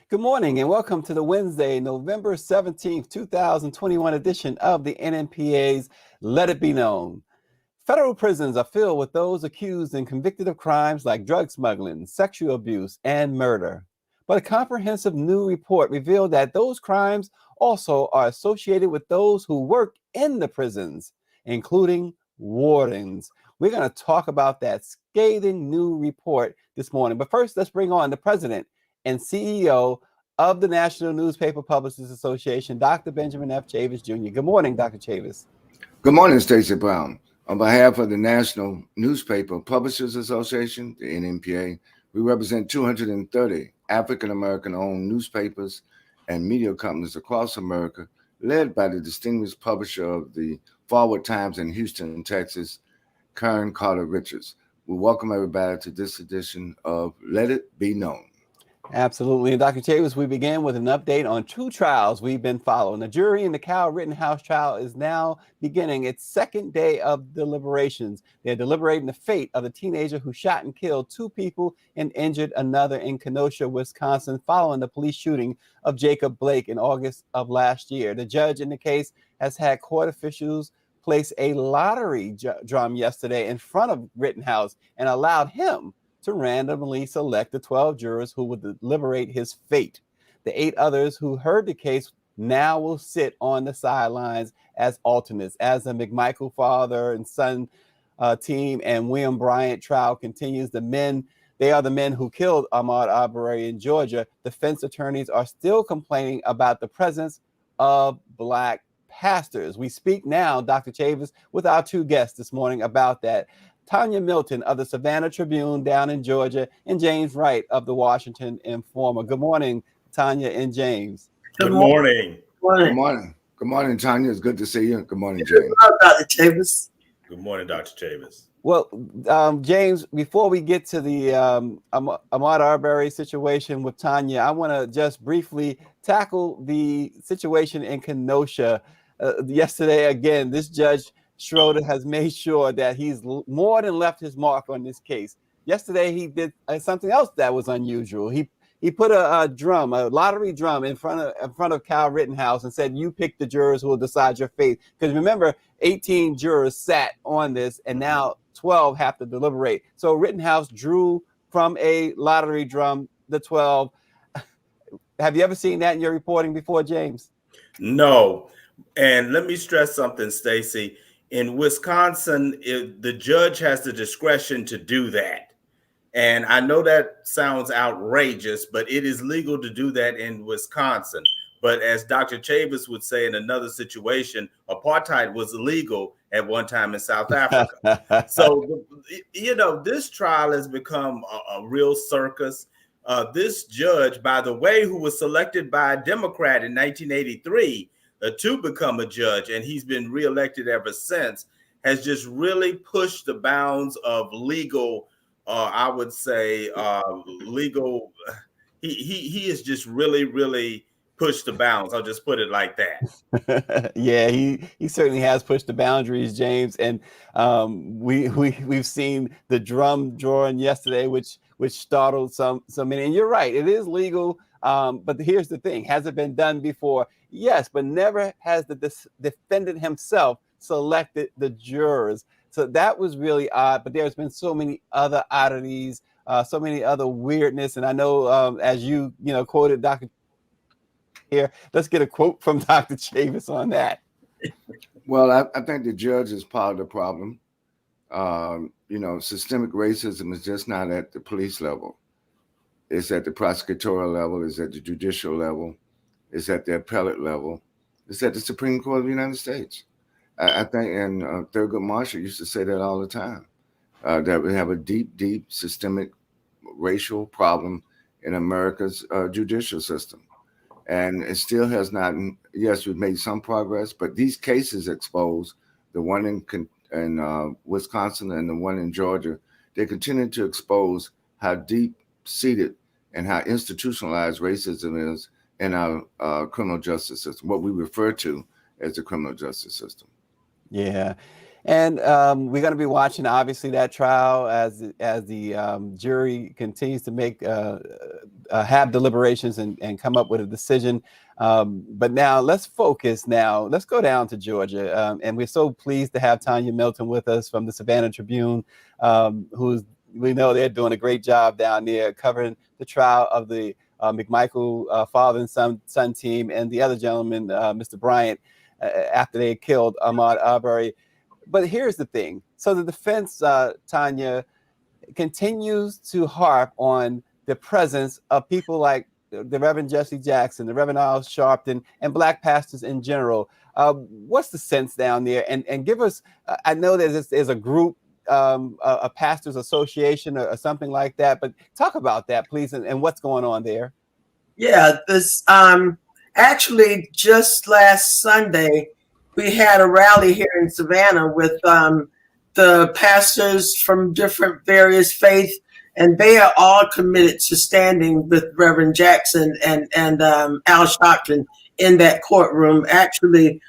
Good morning and welcome to the Wednesday, November 17th, 2021 edition of the NNPA's Let It Be Known. Federal prisons are filled with those accused and convicted of crimes like drug smuggling, sexual abuse, and murder. But a comprehensive new report revealed that those crimes also are associated with those who work in the prisons, including wardens. We're going to talk about that scathing new report this morning. But first, let's bring on the president and CEO of the National Newspaper Publishers Association, Dr. Benjamin F. Chavis Jr. Good morning, Dr. Chavis. Good morning, Stacy Brown. On behalf of the National Newspaper Publishers Association, the NNPA, we represent 230 African-American-owned newspapers and media companies across America, led by the distinguished publisher of the Forward Times in Houston, Texas, Karen Carter Richards. We welcome everybody to this edition of Let It Be Known. Absolutely. And Dr. Chavis, we begin with an update on two trials we've been following. The jury in the Kyle Rittenhouse trial is now beginning its second day of deliberations. They're deliberating the fate of the teenager who shot and killed two people and injured another in Kenosha, Wisconsin, following the police shooting of Jacob Blake in August of last year. The judge in the case has had court officials place a lottery drum yesterday in front of Rittenhouse and allowed him to randomly select the 12 jurors who would deliberate his fate. The 8 others who heard the case now will sit on the sidelines as alternates as the McMichael father and son team and William Bryant trial continues. They are the men who killed Ahmaud Arbery in Georgia. Defense attorneys are still complaining about the presence of Black pastors. We speak now, Dr. Chavis, with our two guests this morning about that. Tanya Milton of the Savannah Tribune down in Georgia, and James Wright of the Washington Informer. Good morning, Tanya and James. Good morning. Good morning. Good morning, Tanya. It's good to see you. Good morning, James. Dr. Chavis. Good morning, Dr. Chavis. Well, James, before we get to the Ahmaud Arbery situation with Tanya, I want to just briefly tackle the situation in Kenosha. Yesterday, again, this judge Schroeder has made sure that he's more than left his mark on this case. Yesterday, he did something else that was unusual. He put a lottery drum in front of Kyle Rittenhouse and said, "You pick the jurors who will decide your fate." Because remember, 18 jurors sat on this, and now 12 have to deliberate. So Rittenhouse drew from a lottery drum the 12. Have you ever seen that in your reporting before, James? No. And let me stress something, Stacy. In Wisconsin, the judge has the discretion to do that. And I know that sounds outrageous, but it is legal to do that in Wisconsin. But as Dr. Chavis would say in another situation, apartheid was illegal at one time in South Africa. So, this trial has become a real circus. This judge, by the way, who was selected by a Democrat in 1983, to become a judge, and he's been reelected ever since, has just really pushed the bounds of legal. I would say legal. He has just really pushed the bounds. I'll just put it like that. Yeah, he certainly has pushed the boundaries, James. And we've seen the drum drawing yesterday, which startled so many. And you're right, it is legal. But here's the thing: has it been done before? Yes, but never has the defendant himself selected the jurors. So that was really odd. But there's been so many other oddities, so many other weirdness. And I know, as you quoted Dr. here, let's get a quote from Dr. Chavis on that. Well, I think the judge is part of the problem. Systemic racism is just not at the police level. It's at the prosecutorial level, it's at the judicial level, it's at the appellate level, it's at the Supreme Court of the United States. I think, and Thurgood Marshall used to say that all the time, that we have a deep systemic racial problem in America's judicial system. And it still has not, yes, we've made some progress, but these cases expose, the one in Wisconsin and the one in Georgia, they continue to expose how deep-seated and how institutionalized racism is in our criminal justice system, what we refer to as the criminal justice system. Yeah. And we're going to be watching, obviously, that trial as the jury continues to make have deliberations and come up with a decision. But now let's focus. Now let's go down to Georgia, and we're so pleased to have Tanya Milton with us from the Savannah Tribune, we know they're doing a great job down there covering the trial of the McMichael father and son team and the other gentleman, Mr. Bryant, after they killed Ahmaud Arbery. But here's the thing. So the defense, Tanya, continues to harp on the presence of people like the Reverend Jesse Jackson, the Reverend Al Sharpton, and Black pastors in general. What's the sense down there? And give us, I know there's a group, a pastors association or something like that, but talk about that, please, and what's going on there. Yeah, this actually just last Sunday, we had a rally here in Savannah with the pastors from different various faiths, and they are all committed to standing with Reverend Jackson and Al Sharpton in that courtroom. Actually,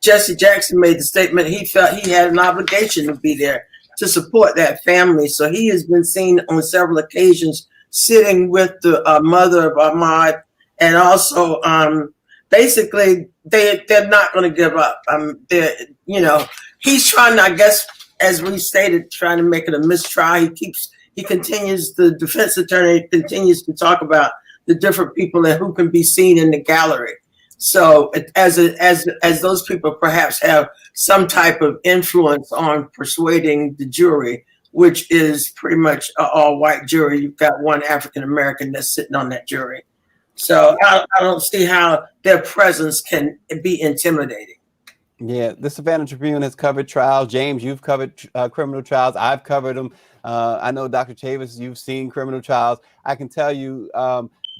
Jesse Jackson made the statement he felt he had an obligation to be there to support that family. So he has been seen on several occasions sitting with the mother of Ahmaud, and also basically they're not going to give up. He's trying, I guess, as we stated, trying to make it a mistrial. The defense attorney continues to talk about the different people and who can be seen in the gallery. So as those people perhaps have some type of influence on persuading the jury, which is pretty much an all-white jury. You've got one African-American that's sitting on that jury. So I don't see how their presence can be intimidating. Yeah, the Savannah Tribune has covered trials. James, you've covered criminal trials. I've covered them. I know, Dr. Chavis, you've seen criminal trials. I can tell you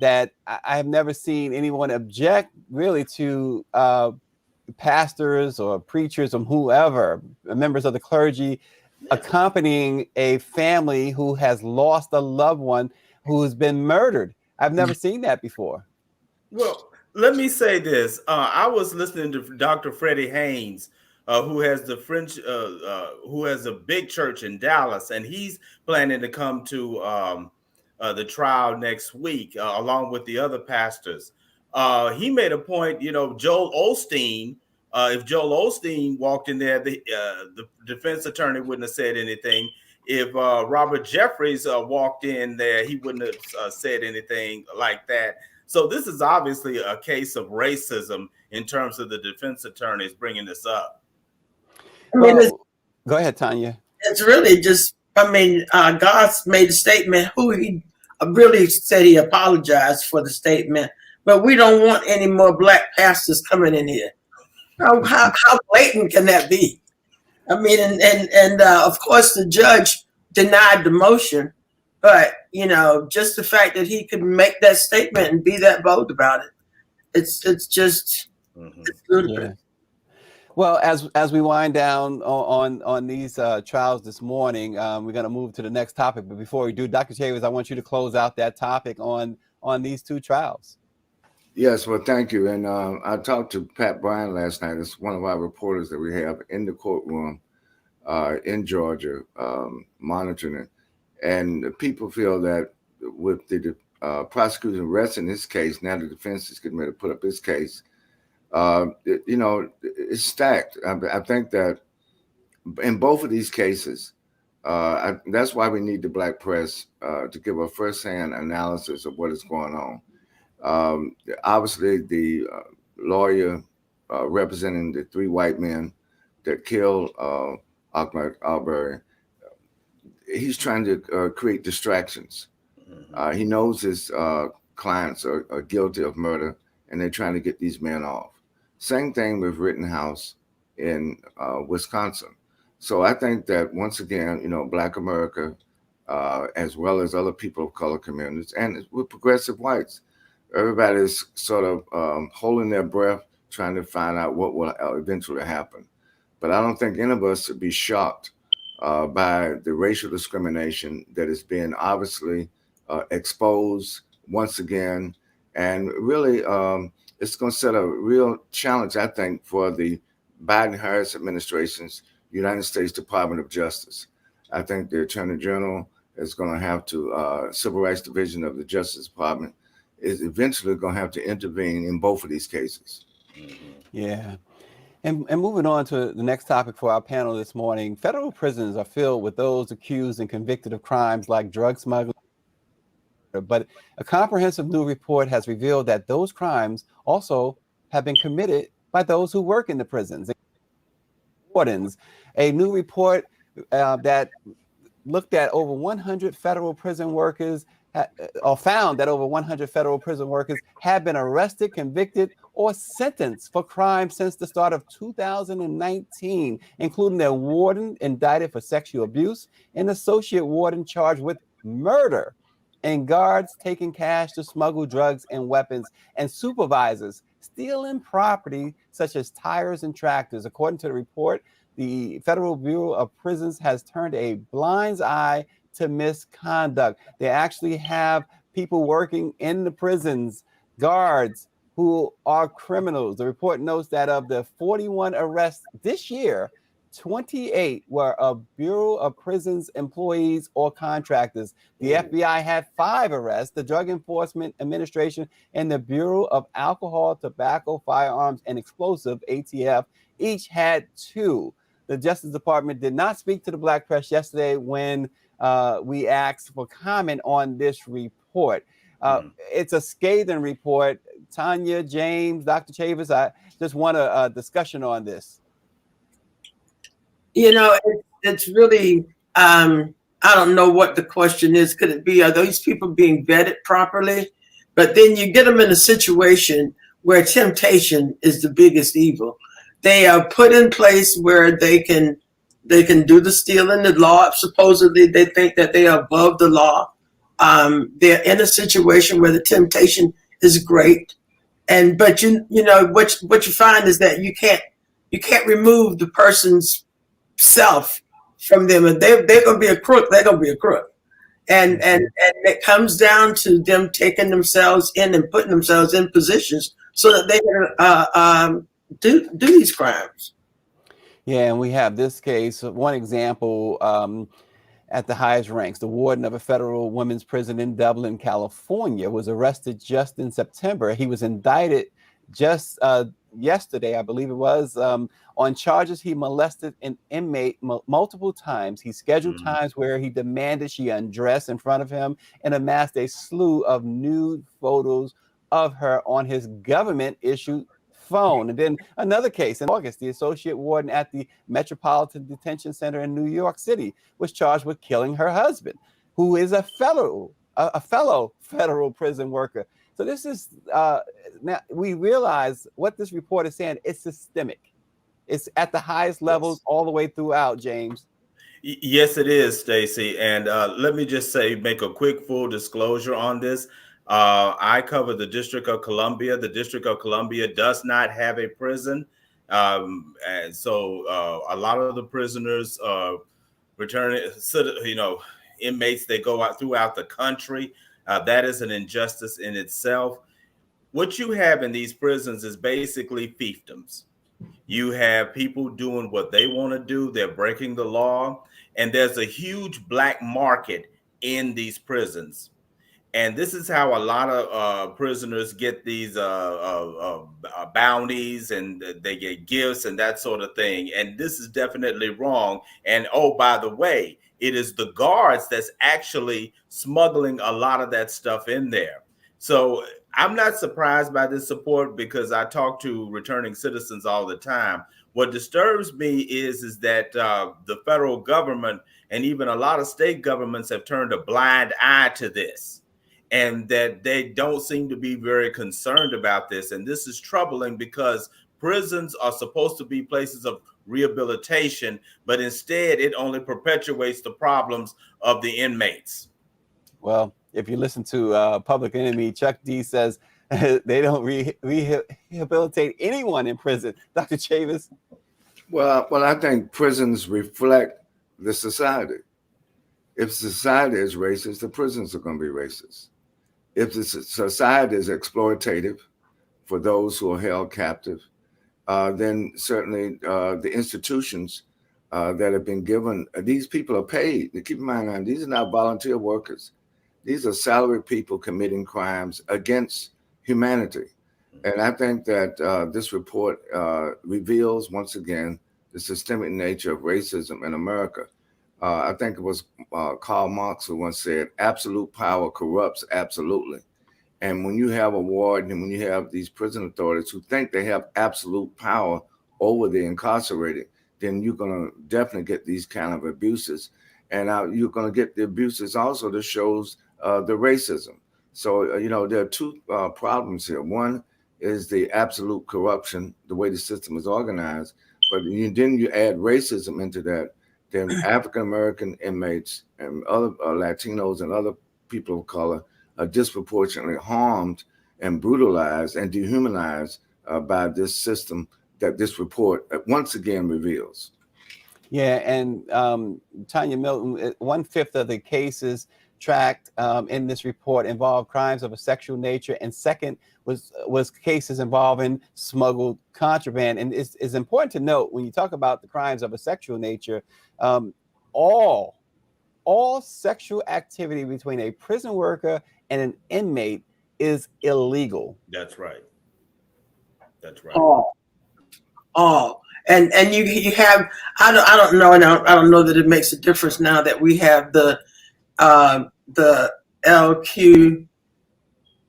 that I have never seen anyone object really to pastors or preachers or whoever, members of the clergy, accompanying a family who has lost a loved one who has been murdered. I've never seen that before. Well, let me say this. I was listening to Dr. Freddie Haynes, who has who has a big church in Dallas, and he's planning to come to the trial next week, along with the other pastors. He made a point, Joel Osteen, if Joel Osteen walked in there, the defense attorney wouldn't have said anything. If Robert Jeffries walked in there, he wouldn't have said anything like that. So this is obviously a case of racism in terms of the defense attorneys bringing this up. Go ahead, Tanya. It's really just, God made a statement who he really said he apologized for the statement, but we don't want any more Black pastors coming in here. How blatant can that be? Of course the judge denied the motion, but just the fact that he could make that statement and be that bold about it, it's just it's ludicrous. Yeah. Well, as we wind down on these trials this morning, we're going to move to the next topic. But before we do, Dr. Chavez, I want you to close out that topic on these two trials. Yes, well, thank you. And I talked to Pat Bryan last night. It's one of our reporters that we have in the courtroom in Georgia, monitoring it. And people feel that with the prosecution arresting this case, now the defense is getting ready to put up this case, it's stacked. I think that in both of these cases, that's why we need the Black press to give a firsthand analysis of what is going on. Obviously, the lawyer representing the three white men that killed Ahmaud Arbery, he's trying to create distractions. He knows his clients are guilty of murder, and they're trying to get these men off. Same thing with Rittenhouse in Wisconsin. So I think that once again, Black America, as well as other people of color communities, and with progressive whites, everybody's sort of holding their breath, trying to find out what will eventually happen. But I don't think any of us should be shocked by the racial discrimination that is being obviously exposed once again. And really, it's going to set a real challenge, I think, for the Biden-Harris administrations United States Department of Justice. I think the Attorney General is going to have to, Civil Rights Division of the Justice Department is eventually going to have to intervene in both of these cases. Yeah. And moving on to the next topic for our panel this morning, federal prisons are filled with those accused and convicted of crimes like drug smuggling. But a comprehensive new report has revealed that those crimes also have been committed by those who work in the prisons. Wardens. A new report that looked at over 100 federal prison workers, or found that over 100 federal prison workers have been arrested, convicted, or sentenced for crimes since the start of 2019, including a warden indicted for sexual abuse, an associate warden charged with murder, and guards taking cash to smuggle drugs and weapons, and supervisors stealing property such as tires and tractors. According to the report, the Federal Bureau of Prisons has turned a blind eye to misconduct. They actually have people working in the prisons, guards who are criminals. The report notes that of the 41 arrests this year, 28 were of Bureau of Prisons employees or contractors. The FBI had 5 arrests. The Drug Enforcement Administration and the Bureau of Alcohol, Tobacco, Firearms, and Explosive, ATF, each had 2. The Justice Department did not speak to the Black press yesterday when we asked for comment on this report. It's a scathing report. Tanya, James, Dr. Chavis, I just want a discussion on this. You know, it's really, I don't know what the question is. Could it be, are those people being vetted properly? But then you get them in a situation where temptation is the biggest evil. They are put in place where they can do the stealing. The law, supposedly they think that they are above the law. They're in a situation where the temptation is great. But you know what you find is that you can't remove the person's self from them. And they're going to be a crook. They're going to be a crook. And it comes down to them taking themselves in and putting themselves in positions so that they can do these crimes. Yeah, and we have this case, one example at the highest ranks. The warden of a federal women's prison in Dublin, California, was arrested just in September. He was indicted just yesterday, I believe it was, on charges he molested an inmate multiple times. He scheduled times where he demanded she undress in front of him and amassed a slew of nude photos of her on his government-issued phone. And then another case in August, the associate warden at the Metropolitan Detention Center in New York City was charged with killing her husband, who is a fellow federal prison worker. So this is, now we realize what this report is saying. It's systemic. It's at the highest levels all the way throughout, James. Yes, it is, Stacy. And let me just say, make a quick full disclosure on this. I cover the District of Columbia. The District of Columbia does not have a prison. And so a lot of the prisoners returning, inmates, they go out throughout the country. That is an injustice in itself. What you have in these prisons is basically fiefdoms. You have people doing what they want to do. They're breaking the law. And there's a huge black market in these prisons. And this is how a lot of prisoners get these bounties, and they get gifts and that sort of thing. And this is definitely wrong. And oh, by the way, it is the guards that's actually smuggling a lot of that stuff in there. So I'm not surprised by this support because I talk to returning citizens all the time. What disturbs me is that the federal government and even a lot of state governments have turned a blind eye to this, and that they don't seem to be very concerned about this. And this is troubling because prisons are supposed to be places of rehabilitation, but instead it only perpetuates the problems of the inmates. Well, if you listen to Public Enemy, Chuck D says they don't rehabilitate anyone in prison. Dr. Chavis? Well, I think prisons reflect the society. If society is racist, the prisons are going to be racist. If the society is exploitative for those who are held captive, then certainly the institutions that have been given. These people are paid. Keep in mind, these are not volunteer workers. These are salaried people committing crimes against humanity. And I think that this report reveals once again the systemic nature of racism in America. I think it was Karl Marx who once said, absolute power corrupts absolutely. And when you have a warden and when you have these prison authorities who think they have absolute power over the incarcerated, then you're going to definitely get these kind of abuses. And you're going to get the abuses also that shows the racism. So, there are two problems here. One is the absolute corruption, the way the system is organized. But then you add racism into that, then African-American inmates and other Latinos and other people of color are disproportionately harmed and brutalized and dehumanized by this system that this report once again reveals. Yeah, and Tanya Milton, 1/5 of the cases tracked in this report involved crimes of a sexual nature, and second was cases involving smuggled contraband. And it's important to note when you talk about the crimes of a sexual nature, all sexual activity between a prison worker and an inmate is illegal. That's right. That's right. All. And you have, I don't know, and I don't know that it makes a difference now that we have the LQ,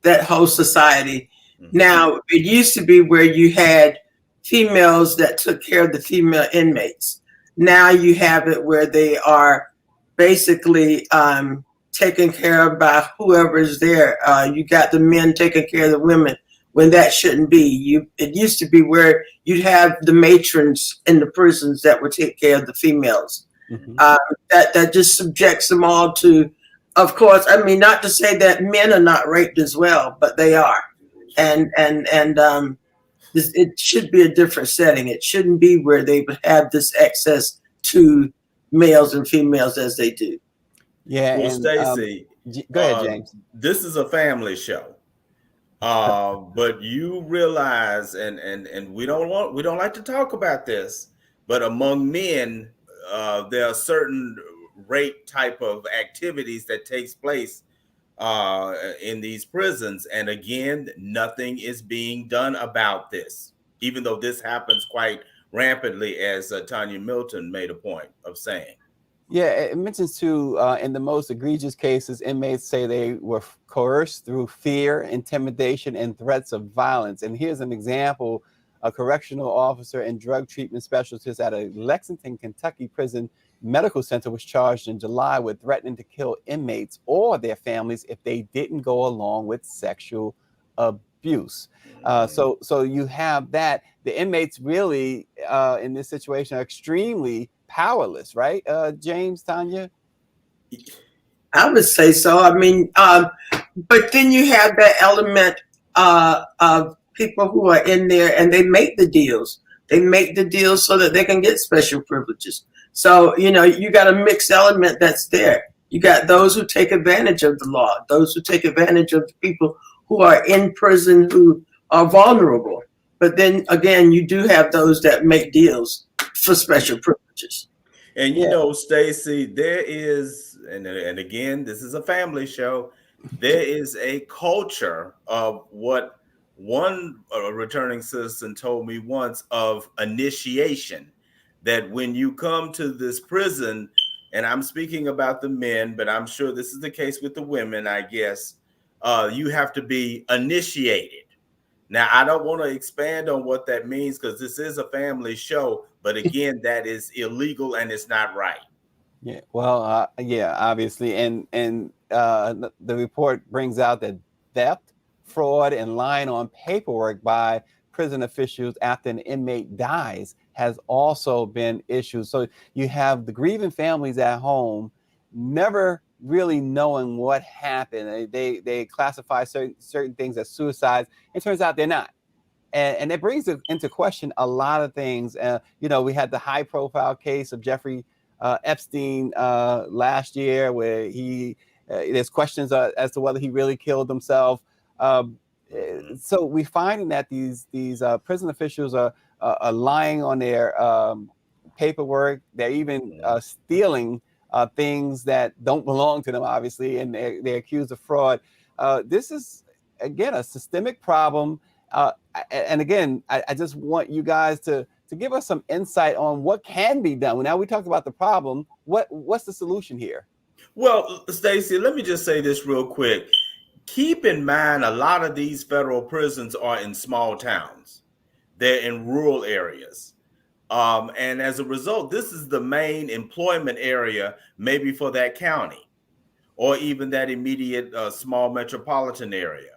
that whole society. Mm-hmm. Now, it used to be where you had females that took care of the female inmates. Now you have it where they are basically taken care of by whoever is there. You got the men taking care of the women when that shouldn't be. It used to be where you'd have the matrons in the prisons that would take care of the females. Mm-hmm. That just subjects them all to, of course, I mean, not to say that men are not raped as well, but they are. And it should be a different setting. It shouldn't be where they would have this access to males and females as they do. Yeah. Well, Stacy, go ahead, James. This is a family show. But you realize, and we don't like to talk about this, but among men, there are certain rape type of activities that takes place in these prisons. And again, nothing is being done about this, even though this happens quite rampantly, as Tanya Milton made a point of saying. Yeah, it mentions too, in the most egregious cases, inmates say they were coerced through fear, intimidation, and threats of violence. And here's an example. A correctional officer and drug treatment specialist at a Lexington, Kentucky prison medical center was charged in July with threatening to kill inmates or their families if they didn't go along with sexual abuse. So you have that. The inmates really, in this situation, are extremely powerless, right, James, Tanya? I would say so. I mean, but then you have that element of people who are in there and they make the deals. They make the deals so that they can get special privileges. So, you got a mixed element that's there. You got those who take advantage of the law, those who take advantage of the people who are in prison who are vulnerable. But then again, you do have those that make deals for special privileges. And Stacy, there is, and again, this is a family show. There is a culture of what one returning citizen told me once of initiation, that when you come to this prison, and I'm speaking about the men, but I'm sure this is the case with the women, I guess, you have to be initiated. Now, I don't want to expand on what that means because this is a family show, but again, that is illegal and it's not right. Yeah, well, obviously. And the report brings out that theft, fraud, and lying on paperwork by prison officials after an inmate dies has also been issues. So you have the grieving families at home never really knowing what happened. They classify certain things as suicides. It turns out they're not. And it brings into question a lot of things. We had the high profile case of Jeffrey Epstein last year, where there's questions as to whether he really killed himself. So we find that these prison officials are lying on their paperwork. They're even stealing things that don't belong to them, obviously, and they're accused of fraud. This is, again, a systemic problem. And again, I just want you guys to give us some insight on what can be done. Now we talked about the problem. What's the solution here? Well, Stacy, let me just say this real quick. Keep in mind, a lot of these federal prisons are in small towns. They're in rural areas. And as a result, this is the main employment area, maybe for that county or even that immediate small metropolitan area.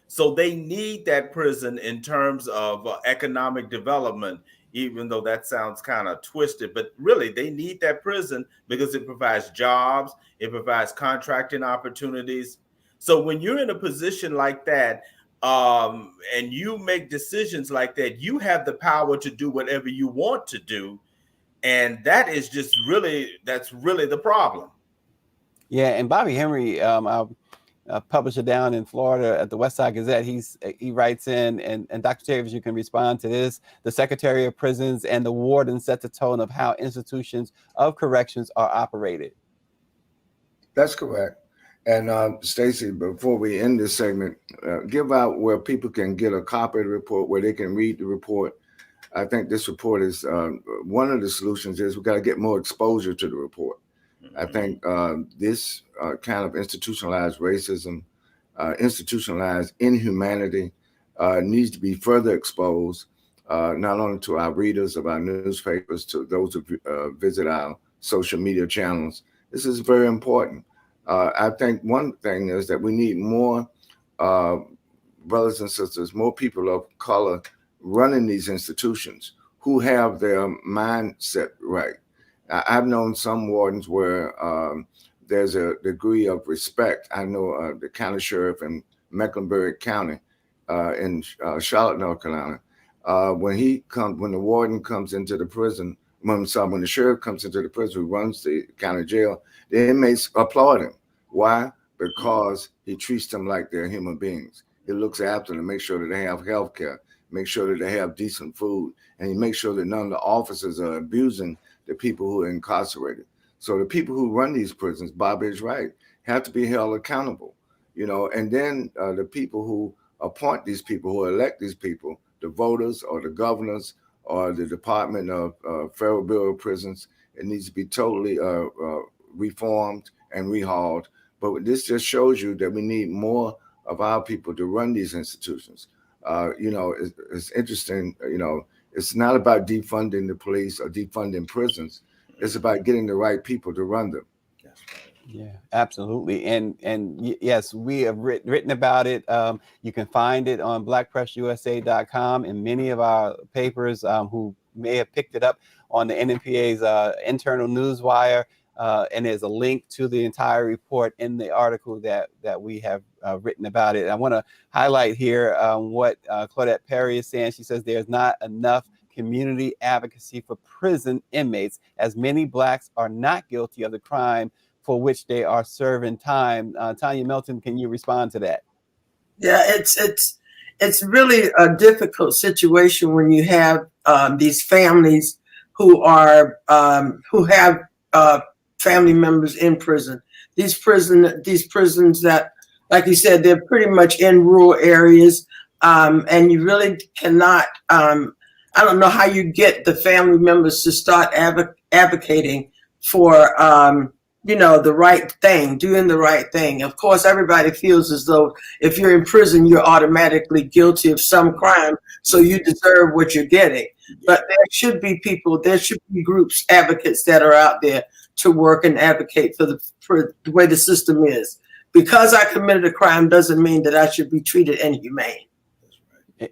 So they need that prison in terms of economic development, even though that sounds kind of twisted. But really, they need that prison because it provides jobs, it provides contracting opportunities. So when you're in a position like that, and you make decisions like that, you have the power to do whatever you want to do. And that is just that's really the problem. Yeah, and Bobby Henry, our publisher down in Florida at the West Side Gazette, he writes in, and Dr. Chavis, you can respond to this. The Secretary of Prisons and the warden set the tone of how institutions of corrections are operated. That's correct. And Stacy, before we end this segment, give out where people can get a copy of the report, where they can read the report. I think this report is one of the solutions is we got to get more exposure to the report. I think this kind of institutionalized racism, institutionalized inhumanity needs to be further exposed, not only to our readers of our newspapers, to those who visit our social media channels. This is very important. I think one thing is that we need more brothers and sisters, more people of color running these institutions who have their mindset right. I've known some wardens where there's a degree of respect. I know the county sheriff in Mecklenburg County in Charlotte, North Carolina. When the warden comes into the prison, when the sheriff comes into the prison, who runs the county jail, the inmates applaud him. Why? Because he treats them like they're human beings. He looks after them, make sure that they have health care, make sure that they have decent food, and he makes sure that none of the officers are abusing the people who are incarcerated. So the people who run these prisons, Bobby is right, have to be held accountable, and then the people who appoint these people, who elect these people, the voters or the governors or the Department of Federal Bureau of Prisons, it needs to be totally reformed and rehauled. But this just shows you that we need more of our people to run these institutions. It's interesting, it's not about defunding the police or defunding prisons. It's about getting the right people to run them. Yeah, absolutely. And yes, we have written about it. You can find it on blackpressusa.com and many of our papers who may have picked it up on the NMPA's internal newswire. And there's a link to the entire report in the article that we have written about it. I want to highlight here what Claudette Perry is saying. She says there's not enough community advocacy for prison inmates, as many Blacks are not guilty of the crime for which they are serving time. Tanya Melton, can you respond to that? Yeah, it's really a difficult situation when you have these families who have family members in prison. These prisons that, like you said, they're pretty much in rural areas, and you really cannot. I don't know how you get the family members to start advocating for the right thing, doing the right thing. Of course, everybody feels as though if you're in prison, you're automatically guilty of some crime, so you deserve what you're getting. But there should be groups, advocates that are out there to work and advocate for the way the system is. Because I committed a crime doesn't mean that I should be treated inhumane.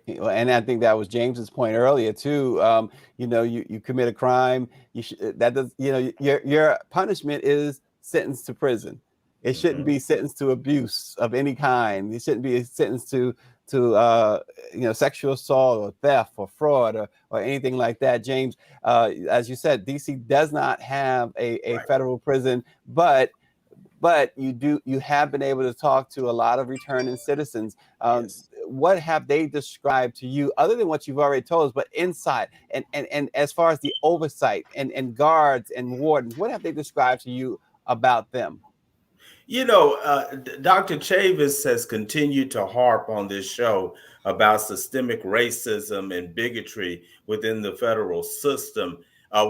And I think that was James's point earlier too. You commit a crime, your punishment is sentenced to prison. It shouldn't be sentenced to abuse of any kind. It shouldn't be sentenced to sexual assault or theft or fraud or anything like that. James, as you said, DC does not have a federal prison, but but you have been able to talk to a lot of returning citizens. Yes. What have they described to you, other than what you've already told us, but inside and as far as the oversight and guards and wardens, what have they described to you about them? You know, Dr. Chavis has continued to harp on this show about systemic racism and bigotry within the federal system,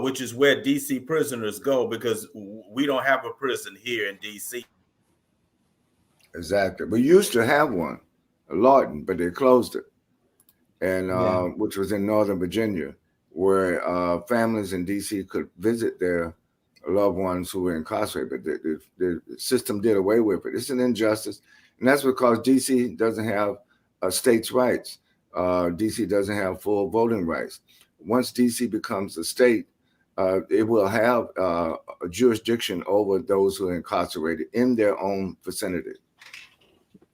which is where DC prisoners go, because we don't have a prison here in DC. Exactly. We used to have one, Lawton, but they closed it, and which was in Northern Virginia, where families in DC could visit their loved ones who were incarcerated. But the system did away with it. It's an injustice, and that's because DC doesn't have states' rights. DC doesn't have full voting rights. Once DC becomes a state, it will have a jurisdiction over those who are incarcerated in their own vicinity.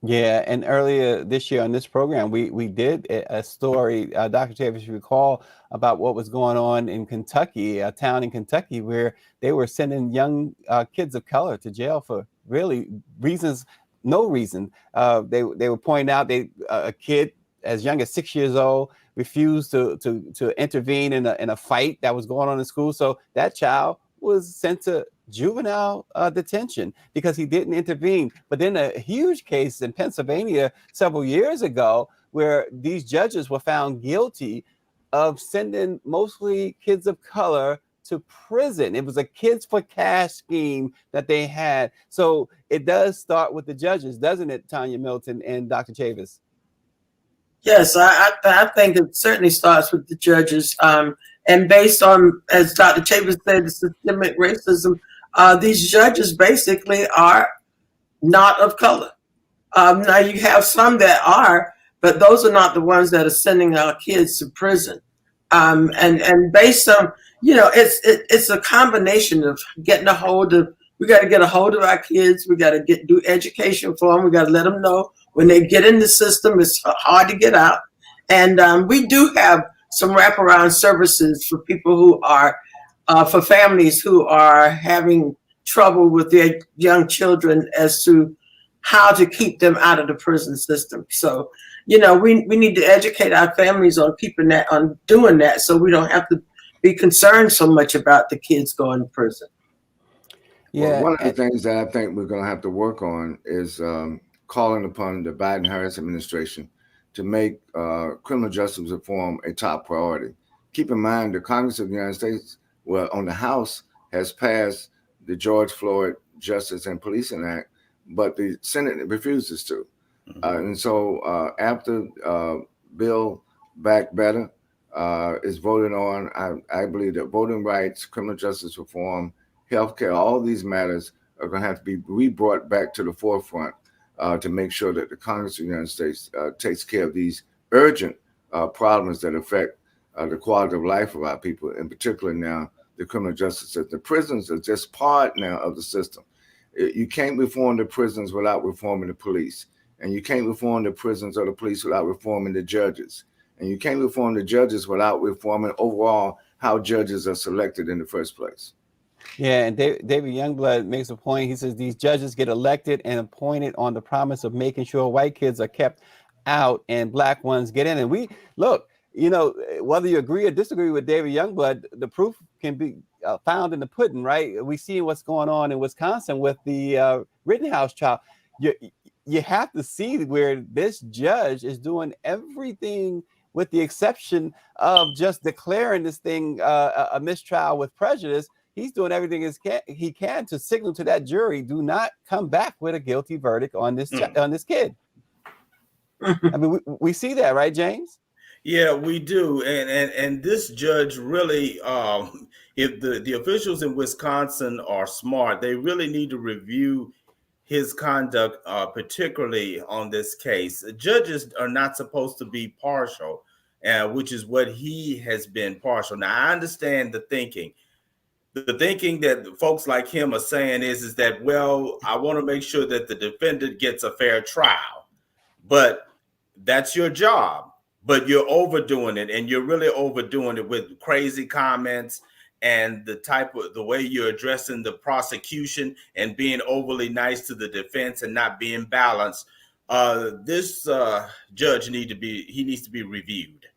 Yeah, and earlier this year on this program, we did a story, Dr. Chavis, you recall, about what was going on in Kentucky, a town in Kentucky, where they were sending young kids of color to jail for really reasons, no reason. They were pointing out a kid as young as 6 years old refused to intervene in a fight that was going on in school, so that child was sent to juvenile detention because he didn't intervene. But then a huge case in Pennsylvania several years ago where these judges were found guilty of sending mostly kids of color to prison. It was a kids for cash scheme that they had. So it does start with the judges, doesn't it, Tanya Milton and Dr. Chavis? Yes, I think it certainly starts with the judges. And based on, as Dr. Chavis said, the systemic racism, these judges basically are not of color. Now you have some that are, but those are not the ones that are sending our kids to prison. And based on, it's a combination of getting a hold of. We got to get a hold of our kids. We got to do education for them. We got to let them know when they get in the system, it's hard to get out. And we do have some wraparound services for people who are, for families who are having trouble with their young children as to how to keep them out of the prison system. So, we need to educate our families on on doing that, so we don't have to be concerned so much about the kids going to prison. Yeah. Well, one of the things that I think we're going to have to work on is calling upon the Biden-Harris administration to make criminal justice reform a top priority. Keep in mind, the Congress of the United States, on the House, has passed the George Floyd Justice and Policing Act, but the Senate refuses to. And so after Bill Back Better is voted on, I believe that voting rights, criminal justice reform, healthcare, all these matters are going to have to be re-brought back to the forefront to make sure that the Congress of the United States takes care of these urgent problems that affect the quality of life of our people, in particular now the criminal justice system. The prisons are just part now of the system. You can't reform the prisons without reforming the police, and you can't reform the prisons or the police without reforming the judges, and you can't reform the judges without reforming overall how judges are selected in the first place. Yeah, and David Youngblood makes a point. He says these judges get elected and appointed on the promise of making sure white kids are kept out and black ones get in. And we look, whether you agree or disagree with David Youngblood, the proof can be found in the pudding, right? We see what's going on in Wisconsin with the Rittenhouse trial. You have to see where this judge is doing everything, with the exception of just declaring this thing a mistrial with prejudice. He's doing everything he can to signal to that jury, do not come back with a guilty verdict on this kid. I mean, we see that, right, James? Yeah, we do. And this judge really, if the officials in Wisconsin are smart, they really need to review his conduct, particularly on this case. Judges are not supposed to be partial, which is what he has been partial. Now, I understand the thinking. The thinking that folks like him are saying is that, well, I want to make sure that the defendant gets a fair trial, but that's your job. But you're overdoing it, and you're really overdoing it with crazy comments and the way you're addressing the prosecution and being overly nice to the defense and not being balanced, this judge needs to be reviewed.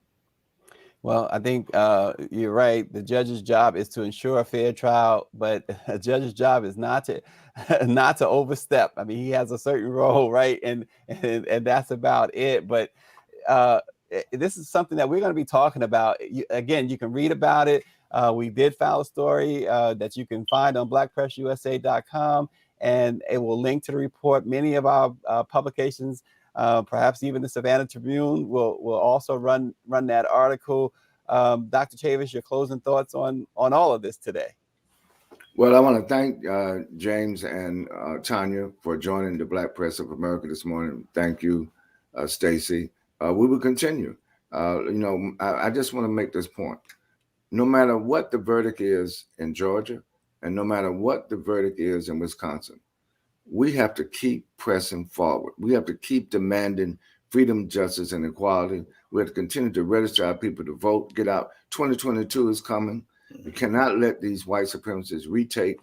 Well, I think you're right. The judge's job is to ensure a fair trial, but a judge's job is not to not to overstep. I mean, he has a certain role, right? And that's about it. But this is something that we're going to be talking about. Again, you can read about it. We did file a story that you can find on blackpressusa.com, and it will link to the report. Many of our publications, perhaps even the Savannah Tribune, will also run that article. Dr. Chavis, your closing thoughts on all of this today? Well, I want to thank James and Tanya for joining the Black Press of America this morning. Thank you, Stacy. We will continue. I just want to make this point. No matter what the verdict is in Georgia, and no matter what the verdict is in Wisconsin, we have to keep pressing forward. We have to keep demanding freedom, justice, and equality. We have to continue to register our people to vote, get out. 2022 is coming. We cannot let these white supremacists retake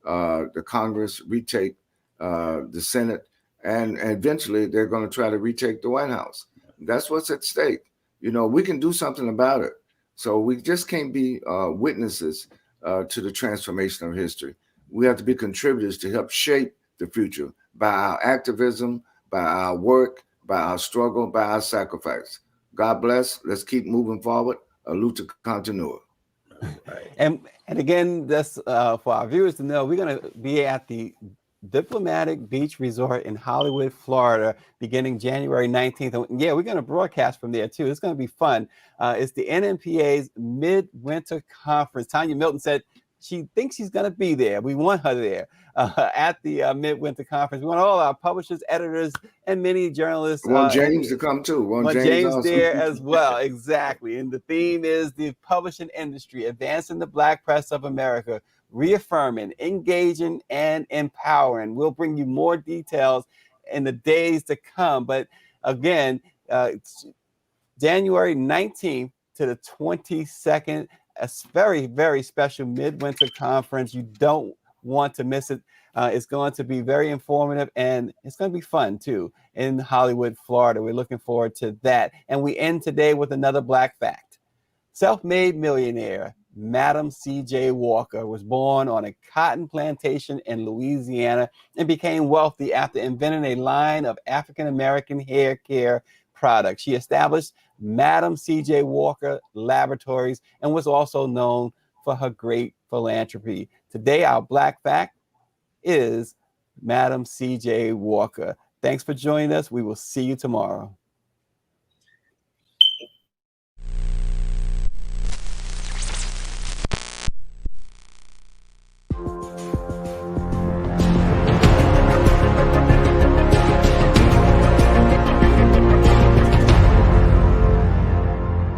the Congress, retake the Senate, and eventually they're going to try to retake the White House. That's what's at stake. We can do something about it. So we just can't be witnesses to the transformation of history. We have to be contributors to help shape the future by our activism, by our work, by our struggle, by our sacrifice. God bless. Let's keep moving forward. A luta continua. And again, that's for our viewers to know, we're going to be at the Diplomatic Beach Resort in Hollywood, Florida, beginning January 19th. And yeah, we're going to broadcast from there too. It's going to be fun. It's the NMPA's Midwinter Conference. Tanya Milton said she thinks she's going to be there. We want her there at the Midwinter Conference. We want all our publishers, editors, and many journalists. We want James to come too. We want James there as well. Exactly. And the theme is the publishing industry, advancing the Black press of America, reaffirming, engaging, and empowering. We'll bring you more details in the days to come. But again, January 19th to the 22nd, a very, very special midwinter conference. You don't want to miss it. It's going to be very informative, and it's going to be fun too in Hollywood, Florida. We're looking forward to that. And we end today with another Black fact. Self-made millionaire Madam C.J. Walker was born on a cotton plantation in Louisiana and became wealthy after inventing a line of African-American hair care products. She established Madam C.J. Walker Laboratories and was also known for her great philanthropy. Today, our Black fact is Madam C.J. Walker. Thanks for joining us. We will see you tomorrow.